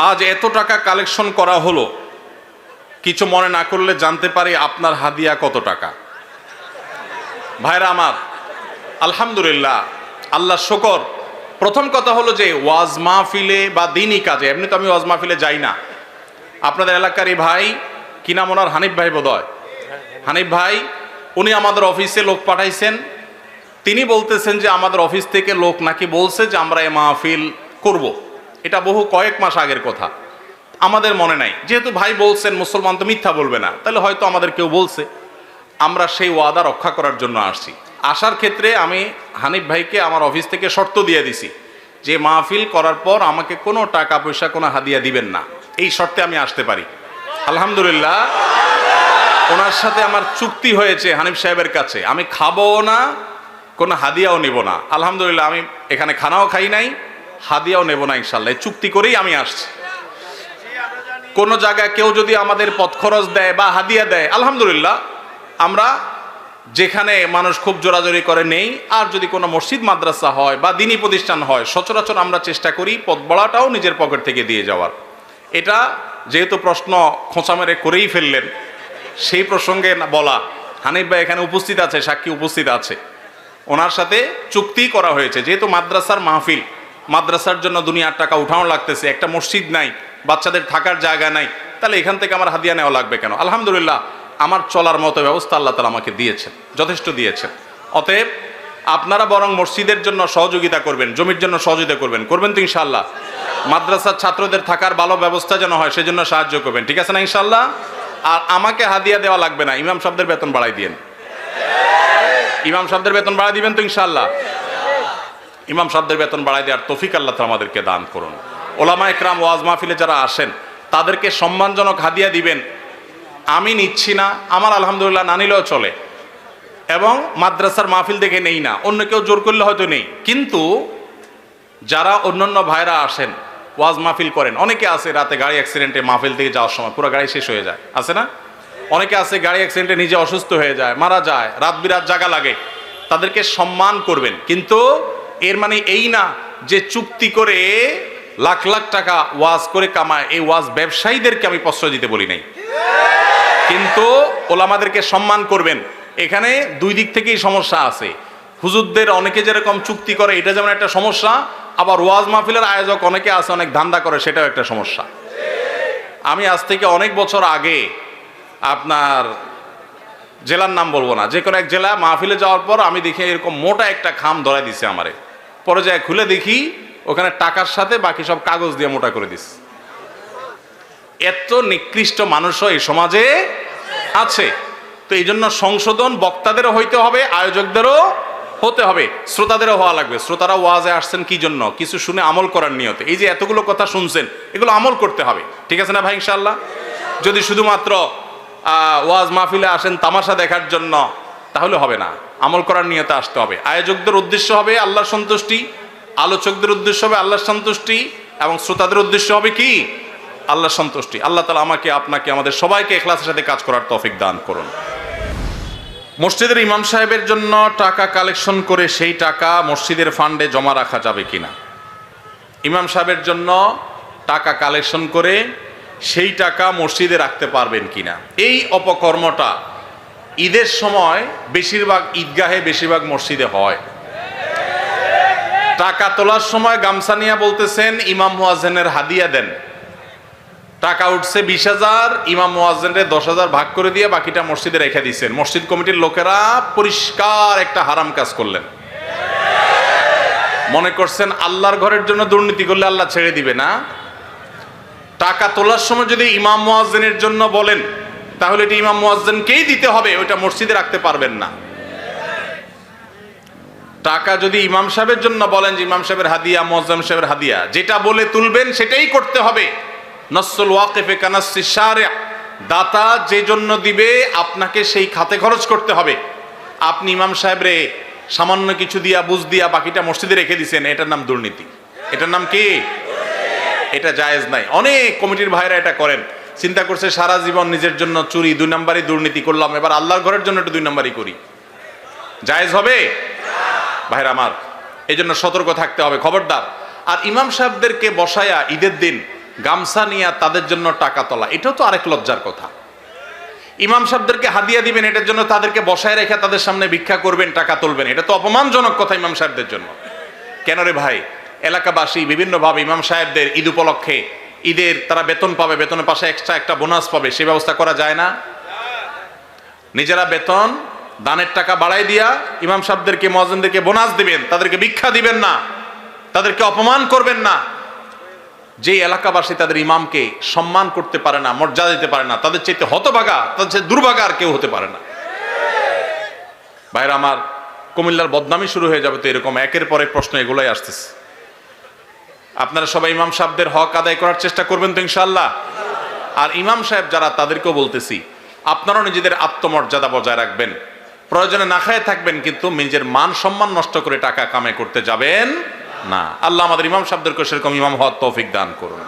আজ এত টাকা কালেকশন করা হলো, কিছু মনে না করলে জানতে পারি আপনার হাদিয়া কত টাকা? ভাইরা আমার, আলহামদুলিল্লাহ, আল্লাহ শুকর। প্রথম কথা হলো যে ওয়াজ মাহফিলে বা দিনই কাজে, এমনি তো আমি ওয়াজ মাহফিলে যাই না। আপনাদের এলাকারই ভাই, কি নাম ওনার, হানিফ ভাই বোধহয়, হানিফ ভাই, উনি আমাদের অফিসে লোক পাঠাইছেন। তিনি বলতেছেন যে আমাদের অফিস থেকে লোক নাকি বলছে যে আমরা এই মাহফিল করব। এটা বহু কয়েক মাস আগের কথা, আমাদের মনে নাই। যেহেতু ভাই বলছেন, মুসলমান তো মিথ্যা বলবে না, তাহলে হয়তো আমাদের কেউ বলছে। আমরা সেই ওয়াদা রক্ষা করার জন্য আসছি। আসার ক্ষেত্রে আমি হানিফ ভাইকে আমার অফিস থেকে শর্ত দিয়ে দিছি যে মাহফিল করার পর আমাকে কোনো টাকা পয়সা, কোনো হাদিয়া দিবেন না। এই শর্তে আমি আসতে পারি। আলহামদুলিল্লাহ, ওনার সাথে আমার চুক্তি হয়েছে হানিফ সাহেবের কাছে, আমি খাবো না, কোনো হাদিয়াও নেব না। আলহামদুলিল্লাহ, আমি এখানে খানাও খাই নাই, হাদিয়াও নেব না ইনশাল্লাহ। চুক্তি করেই আমি আসছি। কোনো জায়গায় কেউ যদি আমাদের পথ খরচ দেয় বা হাদিয়া দেয়, আলহামদুলিল্লাহ, আমরা যেখানে মানুষ খুব জোরাজোরি করে নেই। আর যদি কোনো মসজিদ মাদ্রাসা হয় বা দিনী প্রতিষ্ঠান হয়, সচরাচর আমরা চেষ্টা করি পথ বড়াটাও নিজের পকেট থেকে দিয়ে যাওয়ার। এটা যেহেতু প্রশ্ন খোঁচা মেরে করেই ফেললেন, সেই প্রসঙ্গে বলা, হানিফ ভাই এখানে উপস্থিত আছে, সাক্ষী উপস্থিত আছে, ওনার সাথে চুক্তি করা হয়েছে। যেহেতু মাদ্রাসার মাহফিল, মাদ্রাসার জন্য দুনিয়ার টাকা উঠানো লাগতেছে, একটা মসজিদ নাই, বাচ্চাদের থাকার জায়গা নাই, তাহলে এখান থেকে আমার হাদিয়া নেওয়া লাগবে কেন? আলহামদুলিল্লাহ, আমার চলার মতো ব্যবস্থা আল্লাহ তাআলা আমাকে দিয়েছেন, যথেষ্ট দিয়েছেন। অতএব আপনারা বরং মসজিদের জন্য সহযোগিতা করবেন, জমির জন্য সহযোগিতা করবেন, করবেন তো ইনশাআল্লাহ? মাদ্রাসার ছাত্রদের থাকার ভালো ব্যবস্থা যেন হয়, সেজন্য সাহায্য করবেন, ঠিক আছে না ইনশাআল্লাহ? আর আমাকে হাদিয়া দেওয়া লাগবে না, ইমাম সাহেবদের বেতন বাড়াই দিয়েন। ইমাম সাহেবদের বেতন বাড়াই দিবেন তো ইনশাআল্লাহ? ইমাম সাহেবদের বেতন বাড়াই দেওয়ার তৌফিক আল্লাহ তাআলা আমাদেরকে দান করুন। ওলামা একরাম ওয়াজ মাহফিলে যারা আসেন, তাদেরকে সম্মানজনক হাদিয়া দিবেন। আমি নিচ্ছি না, আমার আলহামদুলিল্লাহ না নিলেও চলে, এবং মাদ্রাসার মাহফিল দেখে নেই না, অন্য কেউ জোর করলে হয়তো নেই। কিন্তু যারা অন্যান্য ভাইরা আসেন, ওয়াজ মাহফিল করেন, অনেকে আছে রাতে গাড়ি অ্যাক্সিডেন্টে মাহফিল থেকে যাওয়ার সময় পুরো গাড়ি শেষ হয়ে যায়, আছে না? অনেকে আছে গাড়ি অ্যাক্সিডেন্টে নিজে অসুস্থ হয়ে যায়, মারা যায়, রাত বিরাত জাগা লাগে, তাদেরকে সম্মান করবেন। কিন্তু এর মানে এই না যে চুক্তি করে লাখ লাখ টাকা ওয়াজ করে কামায়, এই ওয়াজ ব্যবসায়ীদেরকে আমি প্রশ্রয় দিতে বলি নাই। কিন্তু ওলামাদেরকে সম্মান করবেন। এখানে দুই দিক থেকেই সমস্যা আছে। হুজুরদের অনেকে যেরকম চুক্তি করে, এটা যেমন একটা সমস্যা, আবার ওয়াজ মাহফিলের আয়োজক অনেকে আছে অনেক ধান্দা করে, সেটাও একটা সমস্যা। আমি আজ থেকে অনেক বছর আগে, আপনার জেলার নাম বলবো না, যে কোনো এক জেলা মাহফিলে যাওয়ার পর আমি দেখি এরকম মোটা একটা খাম ধরাই দিছে আমারে। পরে যায় খুলে দেখি ওখানে টাকার সাথে বাকি সব কাগজ দিয়ে মোটা করে দিছে। এত নিকৃষ্ট মানুষও এই সমাজে আছে। তো এই জন্য সংশোধন বক্তাদেরও হইতে হবে, আয়োজকদেরও হতে হবে, শ্রোতাদেরও হওয়া লাগবে। শ্রোতারা ওয়াজে আসছেন কি জন্য? কিছু শুনে আমল করার নিয়তে। এই যে এতগুলো কথা শুনছেন, এগুলো আমল করতে হবে, ঠিক আছে না ভাই ইনশাআল্লাহ? যদি শুধুমাত্র ওয়াজ মাহফিলে আসেন তামাশা দেখার জন্য, তাহলে হবে না, আমল করার নিয়তে আসতে হবে। আয়োজকদের উদ্দেশ্য হবে আল্লাহর সন্তুষ্টি, আলোচকদের উদ্দেশ্য হবে আল্লাহর সন্তুষ্টি, এবং শ্রোতাদের উদ্দেশ্য হবে কি? আল্লাহর সন্তুষ্টি। আল্লাহ তাআলা আমাকে, আপনাকে, আমাদের সবাইকে ইখলাসের সাথে কাজ করার তৌফিক দান করুন। মসজিদের ইমাম সাহেবের জন্য টাকা কালেকশন করে সেই টাকা মসজিদের ফান্ডে জমা রাখা যাবে কিনা? ইমাম সাহেবের জন্য টাকা কালেকশন করে সেই টাকা মসজিদে রাখতে পারবেন কিনা? এই অপকর্মটা ঈদের সময় বেশিরভাগ ঈদগাহে, বেশিরভাগ মসজিদে হয়। টাকা তোলার সময় গামছা নিয়ে বলতেছেন ইমাম মুয়াজ্জিনের হাদিয়া দেন। টাকা উঠছে 20,000, ইমাম মুয়াজ্জিনের 10,000 ভাগ করে দিয়ে বাকিটা মসজিদে রেখে দিয়েছেন। মসজিদ কমিটির লোকেরা পরিষ্কার একটা হারাম কাজ করলেন। মনে করছেন আল্লাহর ঘরের জন্য দুর্নীতি করলে আল্লাহ ছেড়ে দিবে না? টাকা তোলার সময় যদি ইমাম মুয়াজ্জিনের জন্য বলেন, তাহলে এটি ইমাম মুয়াজ্জিনকেই দিতে হবে, ওইটা মসজিদে রাখতে পারবেন না। টাকা যদি ইমাম সাহেবের জন্য বলেন যে ইমাম সাহেবের হাদিয়া, মুয়াজ্জিন সাহেবের হাদিয়া, যেটা বলে তুলবেন সেটাই করতে হবে। নসুল ওয়াকিফে কানাসি শারিআ, দাতা যে জন্য দিবে আপনাকে সেই খাতে খরচ করতে হবে। আপনি ইমাম সাহেবরে সামান্য কিছু দিয়া, বুঝ দিয়া বাকিটা মসজিদে রেখে দিয়েছেন, এটার নাম দুর্নীতি। এটার নাম কি? এটা জায়েজ নাই। অনেক কমিটির ভাইরা এটা করেন, চিন্তা করছে সারা জীবন নিজের জন্য চুরি, 2 নম্বরই দুর্নীতি করলাম, এবার আল্লাহর ঘরের জন্য একটু 2 নম্বরই করি। জায়েজ হবে ভাইরা আমার? এই জন্য সতর্ক থাকতে হবে, খবরদার। আর ইমাম সাহেবদেরকে বসায়া ঈদের দিন গামছা নিয়ে তাদের জন্য টাকা তোলা, এটাও তো আরেক লজ্জার কথা। ইমাম সাহেবদেরকে হাদিয়া দিবেন, এটার জন্য তাদেরকে বসায় রেখে তাদের সামনে ভিক্ষা করবেন, টাকা তুলবেন, এটা তো অপমানজনক কথা ইমাম সাহেবদের জন্য। কেন রে ভাই? এলাকাবাসী বিভিন্নভাবে ইমাম সাহেবদের ঈদ উপলক্ষে, ঈদের তারা বেতন পাবে, বেতনের পাশে এক্সট্রা একটা বোনাস পাবে, সেই ব্যবস্থা করা যায় না? নিজেরা বেতন দানের টাকা বাড়াই দিয়া ইমাম সাহেবদেরকে, মুয়াজ্জিনদেরকে বোনাস দিবেন, তাদেরকে ভিক্ষা দিবেন না, তাদেরকে অপমান করবেন না। যে এলাকাবাসী তাদের ইমামকে সম্মান করতে পারে না, মর্যাদা দিতে পারে না, তাদের চাইতে হতভাগা, তাদের চাইতে দুর্ভাগা আর কেউ হতে পারে না। ভাইরা আমার, কুমিল্লার বদনামি শুরু হয়ে যাবে তো এরকম একের পর এক প্রশ্ন এগুলাই আসতেছে। আপনারা সবাই ইমাম সাহেবদের হক আদায় করার চেষ্টা করবেন তো ইনশাআল্লাহ? আর ইমাম সাহেব যারা, তাদেরকেও বলতেছি, আপনারাও নিজেদের আত্মমর্যাদা বজায় রাখবেন, প্রয়োজনে না খায় থাকবেন, কিন্তু নিজের মান সম্মান নষ্ট করে টাকা কামাই করতে যাবেন না। আল্লাহ আমাদের ইমাম সাহেবদেরকে সেরকম ইমাম হওয়ার তৌফিক দান করুন।